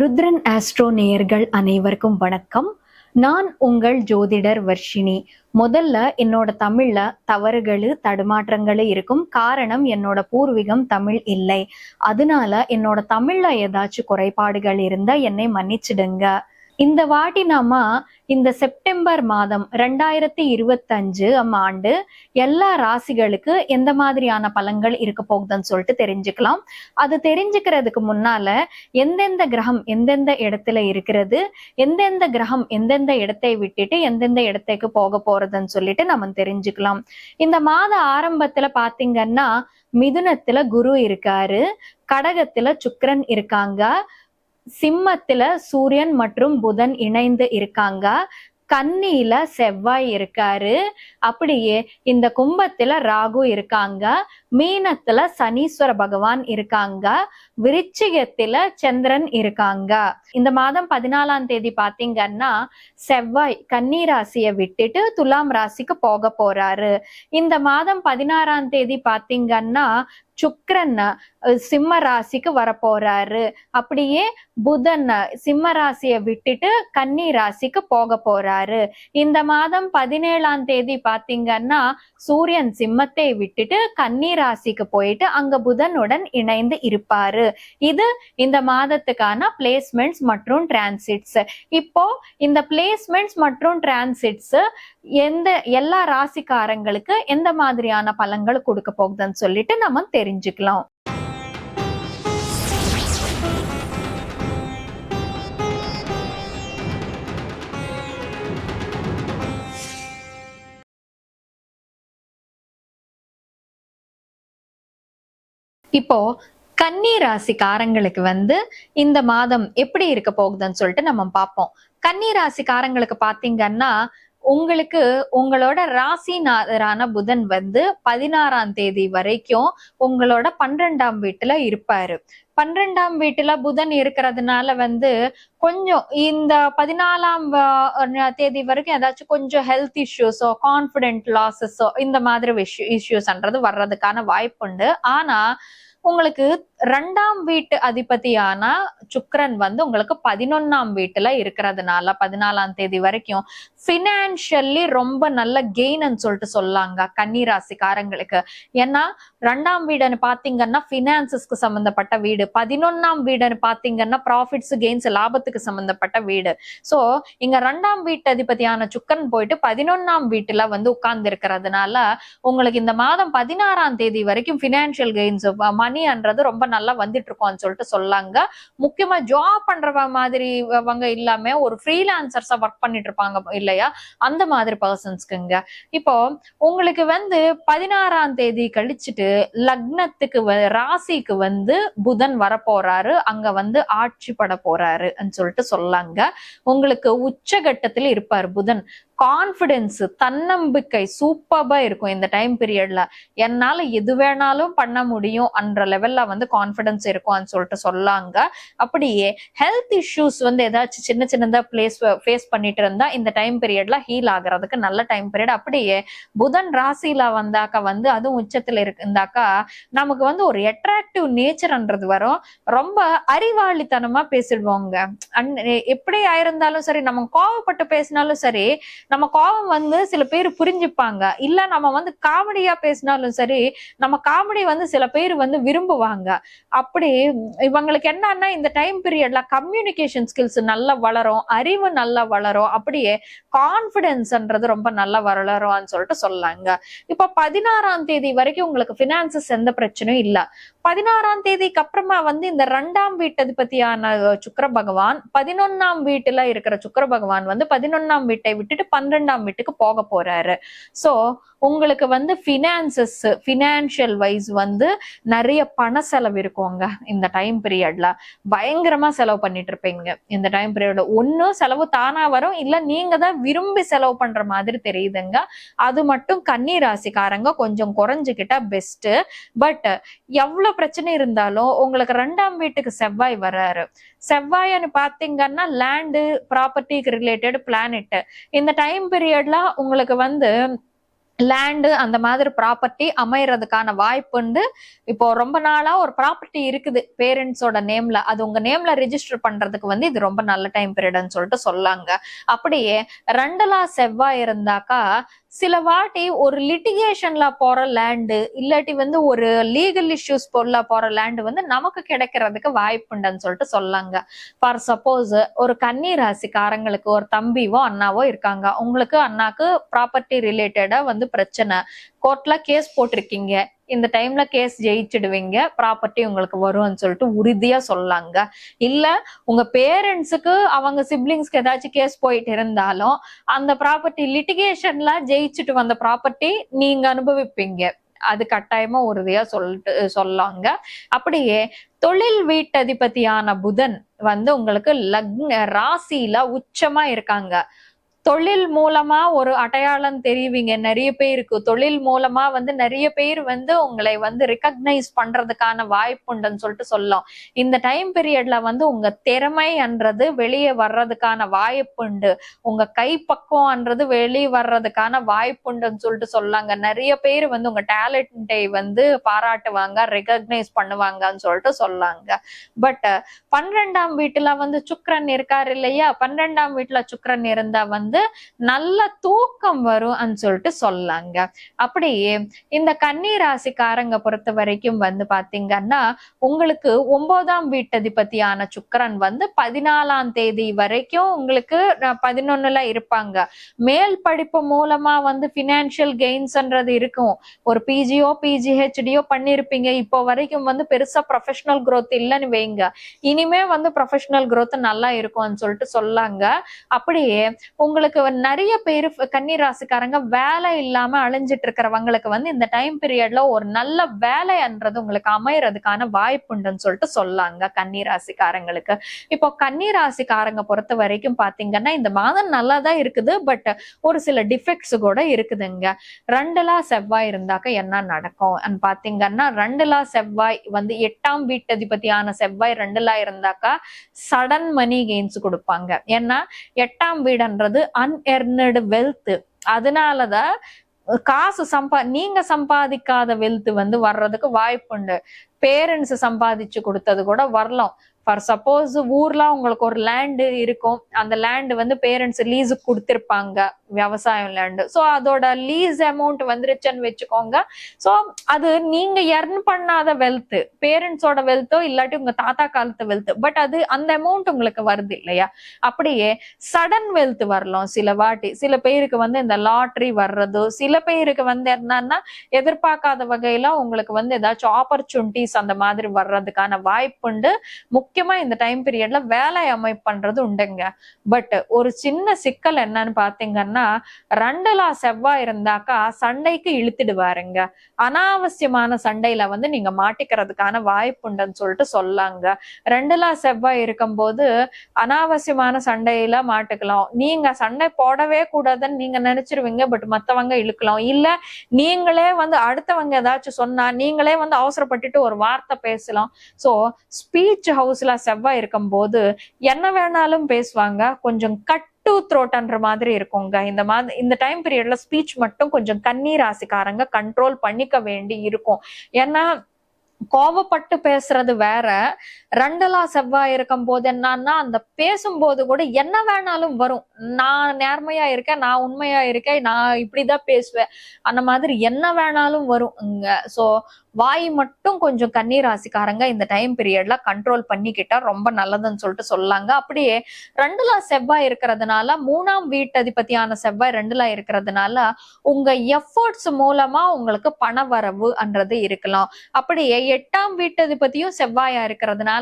Rudran astro நேயர்கள் அனைவருக்கும் வணக்கம். நான் உங்கள் ஜோதிடர் வர்ஷினி. முதல்ல என்னோட தமிழ்ல தவறுகள் தடுமாற்றங்கள் இருக்கும். காரணம் என்னோட பூர்வீகம் தமிழ் இல்லை. அதனால என்னோட தமிழ்ல ஏதாச்சும் குறைபாடுகள் இருந்தா என்னை மன்னிச்சிடுங்க. இந்த வாட்டி நாம இந்த செப்டம்பர் மாதம் 2025 ஆண்டு எல்லா ராசிகளுக்கு எந்த மாதிரியான பலன்கள் இருக்க போகுதுன்னு சொல்லிட்டு தெரிஞ்சுக்கலாம். அது தெரிஞ்சுக்கிறதுக்கு முன்னால எந்தெந்த கிரகம் எந்தெந்த இடத்துல இருக்கிறது, எந்தெந்த கிரகம் எந்தெந்த இடத்தை விட்டுட்டு எந்தெந்த இடத்துக்கு போக போறதுன்னு சொல்லிட்டு நம்ம தெரிஞ்சுக்கலாம். இந்த மாத ஆரம்பத்துல பாத்தீங்கன்னா மிதுனத்துல குரு இருக்காரு, கடகத்துல சுக்கிரன் இருக்காங்க, சிம்மத்துல சூரியன் மற்றும் புதன் இணைந்து இருக்காங்க, கன்னியில செவ்வாய் இருக்காரு, அப்படியே இந்த கும்பத்துல ராகு இருக்காங்க, மீனத்துல சனீஸ்வர பகவான் இருக்காங்க, விருச்சிகத்துல சந்திரன் இருக்காங்க. இந்த மாதம் 14ஆம் தேதி பாத்தீங்கன்னா செவ்வாய் கன்னி ராசியை விட்டுட்டு துலாம் ராசிக்கு போக போறாரு. இந்த மாதம் 16ஆம் தேதி பாத்தீங்கன்னா சுக்கிரன் சிம்ம ராசிக்கு வர போறாரு. அப்படியே புதன் சிம்ம ராசியை விட்டுட்டு கன்னி ராசிக்கு போக போறாரு. இந்த மாதம் 17ஆம் தேதி பாத்தீங்கன்னா சூரியன் சிம்மத்தை விட்டுட்டு கன்னி ராசிக்கு போயிட்டு அங்க புதனுடன் இணைந்து இருப்பாரு. இது இந்த மாதத்துக்கான பிளேஸ்மெண்ட்ஸ் மற்றும் டிரான்சிட்ஸ். இப்போ இந்த பிளேஸ்மெண்ட்ஸ் மற்றும் டிரான்சிட்ஸ் எல்லா ராசிக்காரங்களுக்கு எந்த மாதிரியான பலன்கள் கொடுக்க போகுதுன்னு சொல்லிட்டு நம்ம தெரிஞ்சுக்கலாம். இப்போ கன்னி ராசிக்காரங்களுக்கு இந்த மாதம் எப்படி இருக்க போகுதுன்னு சொல்லிட்டு நம்ம பார்ப்போம். கன்னி ராசிக்காரங்களுக்கு பாத்தீங்கன்னா உங்களுக்கு உங்களோட ராசிநாதரான புதன் 16ஆம் தேதி வரைக்கும் உங்களோட 12ஆம் வீட்டுல இருப்பாரு. 12ஆம் வீட்டுல புதன் இருக்கிறதுனால கொஞ்சம் இந்த 14ஆம் தேதி வரைக்கும் ஏதாச்சும் கொஞ்சம் ஹெல்த் இஷ்யூஸோ கான்பிடென்ட் லாசஸோ இந்த மாதிரி இஷ்யூஸ்ன்றது வர்றதுக்கான வாய்ப்பு உண்டு. ஆனா உங்களுக்கு 2ஆம் வீட்டு அதிபதியான சுக்கிரன் உங்களுக்கு 11ஆம் வீட்டுல இருக்கிறதுனால 14ஆம் தேதி வரைக்கும் பினான்சியல்லி ரொம்ப நல்ல கெயின்னு சொல்லிட்டு சொல்லாங்க கன்னி ராசிக்காரங்களுக்கு. ஏன்னா 2ஆம் வீடுன்னு பாத்தீங்கன்னா பினான்சஸ்க்கு சம்பந்தப்பட்ட வீடு, 11ஆம் வீடுன்னு பாத்தீங்கன்னா ப்ராஃபிட்ஸ் கெயின்ஸ் லாபத்துக்கு சம்பந்தப்பட்ட வீடு. சோ இங்க 2ஆம் வீட்டு அதிபதியான சுக்கிரன் போயிட்டு 11ஆம் வீட்டுல உட்கார்ந்து இருக்கிறதுனால உங்களுக்கு இந்த மாதம் 16ஆம் தேதி வரைக்கும் பினான்சியல் கெயின்ஸ் மணின்றது ரொம்ப நல்லா வந்துட்டு இருக்கோம்னு சொல்லிட்டு சொல்லாங்க. முக்கியமா ஜாப் பண்றவ மாதிரி இல்லாம ஒரு ஃப்ரீலான்சர்ஸா ஒர்க் பண்ணிட்டு இருப்பாங்க இல்லையா, அந்த மாதிரி பர்சன்ஸ்க்குங்க. இப்போ உங்களுக்கு 16ஆம் தேதி கழிச்சுட்டு லக்னத்துக்கு ராசிக்கு புதன் வர போறாரு. அங்க ஆட்சி பட போறாருன்னு சொல்லிட்டு சொல்லாங்க. உங்களுக்கு உச்சகட்டத்துல இருப்பாரு புதன். கான்பிடன்ஸ் தன்னம்பிக்கை சூப்பர்பா இருக்கும் இந்த டைம் பீரியட்ல. என்னால எது வேணாலும் பண்ண முடியும் என்ற லெவல்ல கான்பிடன்ஸ் இருக்கும்னு சொல்லிட்டு சொல்லாங்க. அப்படியே ஹெல்த் இஷ்யூஸ் ஏதாச்சும் சின்ன சின்னதா ஃபேஸ் பண்ணிட்டு இருந்தா இந்த டைம் பீரியட்ல ஹீல் ஆகுறதுக்கு நல்ல டைம் பீரியட். அப்படியே புதன் ராசியில வந்தாக்கா அதுவும் உச்சத்துல இருந்தாக்கா நமக்கு ஒரு அட்ராக்டிவ் நேச்சர்ன்றது வரும். ரொம்ப அறிவாளித்தனமா பேசிடுவோங்க. எப்படி ஆயிருந்தாலும் சரி, நம்ம கோவப்பட்டு பேசினாலும் சரி, நம்ம கோபம் சில பேர் புரிஞ்சுப்பாங்க. இல்ல நம்ம காமெடியா பேசினாலும் சரி, நம்ம காமெடி சில பேர் விரும்புவாங்க. அப்படி இவங்களுக்கு என்னன்னா இந்த டைம் பீரியட்ல கம்யூனிகேஷன் ஸ்கில்ஸ் நல்லா வளரும், அறிவு நல்லா வளரும், அப்படியே கான்பிடன்ஸ்ன்றது ரொம்ப நல்லா வளரும்னு சொல்லிட்டு சொல்லாங்க. இப்ப 16ஆம் தேதி வரைக்கும் உங்களுக்கு பினான்சஸ் எந்த பிரச்சனையும் இல்ல. 16ஆம் தேதிக்கு அப்புறமா இந்த 2ஆம் வீட்டு அதிபதியான சுக்கிர பகவான் 11ஆம் வீட்டுல இருக்கிற சுக்கிர பகவான் 11ஆம் வீட்டை விட்டுட்டு 12ஆம் வீட்டுக்கு போக போறாரு. சோ உங்களுக்கு பினான்சஸ் பினான்சியல் வைஸ் நிறைய பண செலவு இருக்குங்க. இந்த டைம் பீரியட்ல பயங்கரமா செலவு பண்ணிட்டு இருப்பீங்க. இந்த டைம் பீரியட்ல ஒன்னும் செலவு தானா வரும், இல்ல நீங்க தான் விரும்பி செலவு பண்ற மாதிரி தெரியுதுங்க. அது மட்டும் கன்னி ராசிக்காரங்க கொஞ்சம் குறைஞ்சுக்கிட்டா பெஸ்ட். பட் எவ்வளவு பிரச்சனை இருந்தாலும் உங்களுக்கு 2ஆம் வீட்டுக்கு செவ்வாய் வர்றாரு. செவ்வாய்னு பாத்தீங்கன்னா லேண்டு ப்ராப்பர்ட்டிக்கு ரிலேட்டட் பிளானட். இந்த டைம் பீரியட்ல உங்களுக்கு லேண்டு அந்த மாதிரி ப்ராப்பர்ட்டி அமையறதுக்கான வாய்ப்பு உண்டு. இப்போ ரொம்ப நாளா ஒரு ப்ராப்பர்ட்டி இருக்குது பேரண்ட்ஸோட நேம்ல, அது உங்க நேம்ல ரெஜிஸ்டர் பண்றதுக்கு வந்து இது ரொம்ப நல்ல டைம் பீரியட்னு சொல்லிட்டு சொல்லாங்க. அப்படியே 2 செவ்வாய் இருந்தாக்கா சில வாட்டி ஒரு லிட்டிகேஷன்ல போற லேண்டு இல்லாட்டி வந்து ஒரு லீகல் இஷ்யூஸ் பொருளா போற லேண்டு வந்து நமக்கு கிடைக்கிறதுக்கு வாய்ப்புண்டுன்னு சொல்லிட்டு சொல்லாங்க. ஃபார் சப்போஸ் ஒரு கன்னி ராசிக்காரங்களுக்கு ஒரு தம்பிவோ அண்ணாவோ இருக்காங்க, உங்களுக்கு அண்ணாக்கு ப்ராப்பர்ட்டி ரிலேட்டடா வந்து பிரச்சனை, கோர்ட்ல கேஸ் போட்டிருக்கீங்க, இந்த டைம்ல கேஸ் ஜெயிச்சிடுவீங்க, ப்ராப்பர்ட்டி உங்களுக்கு வரும்னு சொல்லிட்டு உறுதியா சொல்லாங்க. இல்ல உங்க பேரண்ட்ஸுக்கு அவங்க சிப்ளிங்ஸ்க்கு ஏதாச்சும் கேஸ் போயிட்டு இருந்தாலும் அந்த ப்ராப்பர்ட்டி லிட்டிகேஷன்ல ஜெயிச்சுட்டு வந்த ப்ராப்பர்ட்டி நீங்க அனுபவிப்பீங்க, அது கட்டாயமா உறுதியா சொல்லாங்க. அப்படியே தொழில் வீட்டதிபதியான புதன் வந்து உங்களுக்கு ராசியில உச்சமா இருக்காங்க. தொழில் மூலமா ஒரு அடையாளம் தெரிவிங்க நிறைய பேருக்கு. தொழில் மூலமா வந்து நிறைய பேர் வந்து உங்களை வந்து ரெகக்னைஸ் பண்றதுக்கான வாய்ப்புண்டுன்னு சொல்லிட்டு சொல்லலாம். இந்த டைம் பீரியட்ல வந்து உங்க திறமைன்றது வெளியே வர்றதுக்கான வாய்ப்புண்டு, உங்க கைப்பக்குவம்ன்றது வெளியே வர்றதுக்கான வாய்ப்புண்டுன்னு சொல்லிட்டு சொல்லாங்க. நிறைய பேர் வந்து உங்க டேலண்டை வந்து பாராட்டுவாங்க, ரெகக்னைஸ் பண்ணுவாங்கன்னு சொல்லிட்டு சொல்லாங்க. பட் 12ஆம் வீட்டுல வந்து சுக்கிரன் இருக்காரு இல்லையா, 12ஆம் வீட்டுல சுக்கிரன் இருந்தா வந்து நல்ல தூக்கம் வரும் சொல்லிட்டு சொல்லாங்க. அப்படியே இந்த கன்னி ராசிக்காரங்க பொறுத்த வரைக்கும் வந்து பாத்தீங்கன்னா உங்களுக்கு 9ஆம் வீட்டதிபதியான சுக்கிரன் வந்து 14ஆம் தேதி வரைக்கும் உங்களுக்கு 11ல இருப்பாங்க. மேல் படிப்பு மூலமா வந்து பினான்சியல் கெயின்ஸ்ன்றது இருக்கும். ஒரு பிஜியோ பிஜிஹெச்டியோ பண்ணிருப்பீங்க, இப்போ வரைக்கும் வந்து பெருசா ப்ரொஃபஷனல் growth இல்லைன்னு வைங்க, இனிமே வந்து ப்ரொஃபஷனல் growth நல்லா இருக்கும்னு சொல்லிட்டு சொல்லாங்க. அப்படியே உங்களுக்கு நிறைய பேரு கன்னி ராசிக்காரங்க வேலை இல்லாம அழிஞ்சிட்டு இருக்கிறவங்களுக்கு வந்து இந்த டைம் பீரியட்ல ஒரு நல்ல வேலைன்றது உங்களுக்கு அமையறதுக்கான வாய்ப்புண்டுன்னு சொல்லிட்டு சொல்லாங்க கன்னி ராசிக்காரங்களுக்கு. இப்போ கன்னி ராசிக்காரங்க பொறுத்த வரைக்கும் பாத்தீங்கன்னா இந்த மாதம் நல்லா தான் இருக்குது, பட் ஒரு சில டிஃபெக்ட்ஸ் கூட இருக்குதுங்க. 2 செவ்வாய் இருந்தாக்க என்ன நடக்கும் பாத்தீங்கன்னா, 2 செவ்வாய் வந்து 8ஆம் வீட்டதிபதியான செவ்வாய் 2 இருந்தாக்கா சடன் மணி கெயின்ஸ் கொடுப்பாங்க. ஏன்னா 8ஆம் வீடுன்றது அன்எர்னடு வெல்த், அதனாலதான் காசு நீங்க சம்பாதிக்காத வெல்த் வந்து வர்றதுக்கு வாய்ப்புண்டு. பேரண்ட்ஸ் சம்பாதிச்சு கொடுத்தது கூட வரலாம். ஃபார் சப்போஸ் ஊர்ல உங்களுக்கு ஒரு லேண்டு இருக்கும், அந்த லேண்டு வந்து பேரண்ட்ஸ் லீஸுக்கு கொடுத்திருப்பாங்க, விவசாயம் லேண்டு. ஸோ அதோட லீஸ் அமௌண்ட் வந்துருச்சுன்னு வச்சுக்கோங்க. ஸோ அது நீங்க எர்ன் பண்ணாத வெல்த், பேரண்ட்ஸோட வெல்த்தோ இல்லாட்டி உங்க தாத்தா காலத்து வெல்த், பட் அது அந்த அமௌண்ட் உங்களுக்கு வருது இல்லையா. அப்படியே சடன் வெல்த் வரலாம் சில வாட்டி. சில பேருக்கு வந்து இந்த லாட்ரி வர்றது, சில பேருக்கு வந்து என்னன்னா எதிர்பார்க்காத வகையில உங்களுக்கு வந்து ஏதாச்சும் ஆப்பர்ச்சுனிட்டிஸ் அந்த மாதிரி வர்றதுக்கான வாய்ப்புண்டு. முக்கியமா இந்த டைம் பீரியட்ல வேலை அமைப்பு பண்றது உண்டுங்க. பட் ஒரு சின்ன சிக்கல் என்னன்னு பாத்தீங்கன்னா, 2 செவ்வாய் இருந்தாக்கா சண்டைக்கு இழுத்துடுவாருங்க. அனாவசியமான சண்டையில வந்து நீங்க மாட்டிக்கிறதுக்கான வாய்ப்புண்டுன்னு சொல்லிட்டு சொல்லாங்க. 2 செவ்வாய் இருக்கும்போது அனாவசியமான சண்டையில மாட்டுக்கலாம். நீங்க சண்டை போடவே கூடாதுன்னு நீங்க நினைச்சிருவீங்க, பட் மத்தவங்க இழுக்கலாம். இல்ல நீங்களே வந்து அடுத்தவங்க ஏதாச்சும் சொன்னா நீங்களே வந்து அவசரப்பட்டுட்டு ஒரு வார்த்தை பேசலாம். சோ ஸ்பீச் ஹவுஸ்ல செவ்வாய் இருக்கும் போது என்ன வேணாலும் பேசுவாங்க, கொஞ்சம் டு த்ரோட்ன்ற மாதிரி இருக்குங்க. இந்த டைம் பீரியட்ல ஸ்பீச் மட்டும் கொஞ்சம் கன்னி ராசிக்காரங்க கண்ட்ரோல் பண்ணிக்க வேண்டி இருக்கும். ஏன்னா கோவப்பட்டு பேசுறது வேற, 2 செவ்வாய் இருக்கும் போது என்னன்னா அந்த பேசும்போது கூட என்ன வேணாலும் வரும். நான் நேர்மையா இருக்கேன், நான் உண்மையா இருக்கேன், நான் இப்படிதான் பேசுவேன், அந்த மாதிரி என்ன வேணாலும் வரும். சோ வாய் மட்டும் கொஞ்சம் கன்னி ராசிக்காரங்க இந்த டைம் பீரியட்ல கண்ட்ரோல் பண்ணிக்கிட்டா ரொம்ப நல்லதுன்னு சொல்லிட்டு சொல்லாங்க. அப்படியே 2 செவ்வாய் இருக்கிறதுனால, 3ஆம் வீட்டதிபதியான செவ்வாய் 2 இருக்கிறதுனால உங்க எஃபர்ட்ஸ் மூலமா உங்களுக்கு பண வரவுன்றது இருக்கலாம். அப்படியே 8ஆம் வீட்டதிபதியும் செவ்வாயா இருக்கிறதுனால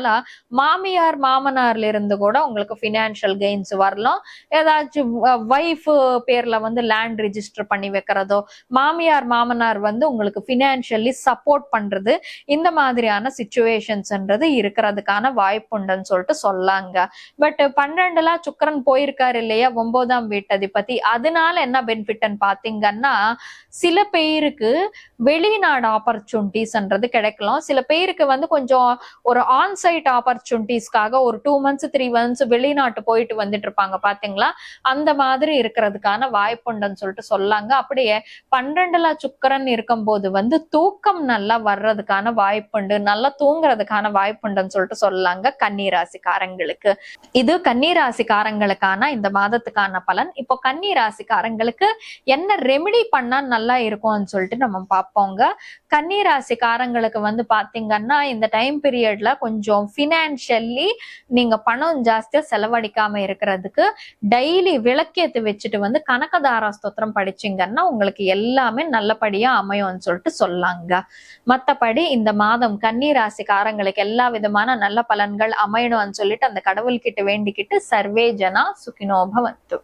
மாமியார் மாமனார்ல இருந்து கூட உங்களுக்கு பினான்சியல் கெயின்ஸ் வரலாம். ஏதாச்சும் வைஃப் பேர்ல வந்து லேண்ட் ரிஜிஸ்டர் பண்ணி வைக்கிறதோ, மாமியார் மாமனார் வந்து உங்களுக்கு பினான்சியலி சப்போர்ட் சப்போர்ட் பண்றது இந்த மாதிரியான சிச்சுவேஷன்ஸ்ன்றது இருக்கிறதுக்கான வாய்ப்புண்டுன்னு சொல்லிட்டு சொல்லாங்க. பட் 12ல சுக்கிரன் போயிருக்காரு இல்லையா 9ஆம் வீட்டதிபதி, அதனால என்ன பெனிஃபிட்னு பாத்தீங்கன்னா சில பேருக்கு வெளிநாடு ஆப்பர்ச்சுனிட்டிஸ்ன்றது கிடைக்கலாம். சில பேருக்கு வந்து கொஞ்சம் ஒரு ஆன்சைட் ஆப்பர்ச்சுனிட்டிஸ்க்காக ஒரு 2 months 3 months வெளிநாட்டு போயிட்டு வந்துட்டு இருப்பாங்க பாத்தீங்களா, அந்த மாதிரி இருக்கிறதுக்கான வாய்ப்புண்டுன்னு சொல்லிட்டு சொல்லாங்க. அப்படியே 12ல சுக்கிரன் இருக்கும்போது வந்து தூக்கம் நல்லா வர்றதுக்கான வாய்ப்புண்டு, நல்லா தூங்குறதுக்கான வாய்ப்புண்டுன்னு சொல்லிட்டு சொல்லாங்க கன்னிராசிக்காரங்களுக்கு. இது கன்னிராசிக்காரங்களுக்கான இந்த மாதத்துக்கான பலன். இப்போ கன்னிராசிக்காரங்களுக்கு என்ன ரெமெடி பண்ணா நல்லா இருக்கும்னு சொல்லிட்டு நம்ம பார்ப்போங்க. கன்னிராசிக்காரங்களுக்கு வந்து பாத்தீங்கன்னா இந்த டைம் பீரியட்ல கொஞ்சம் பினான்சியல்லி நீங்க பணம் ஜாஸ்தியா செலவழிக்காம இருக்கிறதுக்கு டெய்லி விளக்கேத்து வச்சுட்டு வந்து கனகதாரா ஸ்தோத்திரம் படிச்சீங்கன்னா உங்களுக்கு எல்லாமே நல்லபடியா அமையும்னு சொல்லிட்டு சொல்லாங்க. மத்தபடி இந்த மாதம் கன்னிராசிக்காரங்களுக்கு எல்லா விதமான நல்ல பலன்கள் அமையணும்னு சொல்லிட்டு அந்த கடவுள்கிட்ட வேண்டிக்கிட்டு சர்வே ஜனா சுகினோ பவந்து.